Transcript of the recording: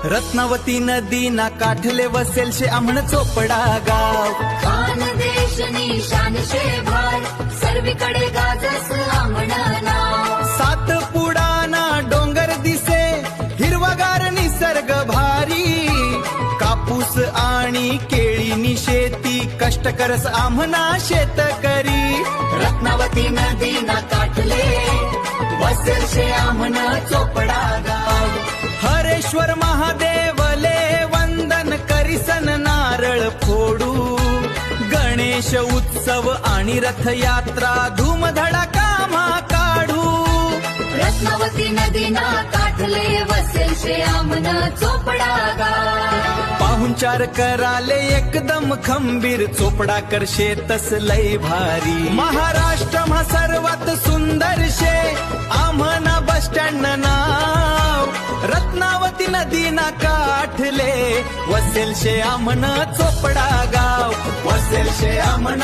रत्नावती नदी ना काठले वसेल शे आम्हण चोपडा गाव. खानदेश निशान शे भार सर्वीकडे गाजस आम्हण नाव. सातपुडाना डोंगर दिसे हिरवागार निसर्ग भारी. कापूस आणि केळीनी शेती कष्ट करस आम्हना शेतकरी. रत्नावती नदी ना काठले वसेल शे आम्हण चोपडा गाव. हरेश्वर महादेवले वंदन करिसन नारळ फोडू. गणेश उत्सव आणि रथयात्रा धूमधडाका मा काढू. रत्नावती नदी ना काठले वसेल शे आम्हण चोपडा गाव. पाहुणचार कराले एकदम खंबीर चोपडा करशे तस लय भारी. महाराष्ट्र मा सर्वात सुंदर शे आम्हना बस स्टँड नाव. रत्नावती नदी ना काठले वसेल शे आम्हण चोपडा गाव. वसेल शे आम्हण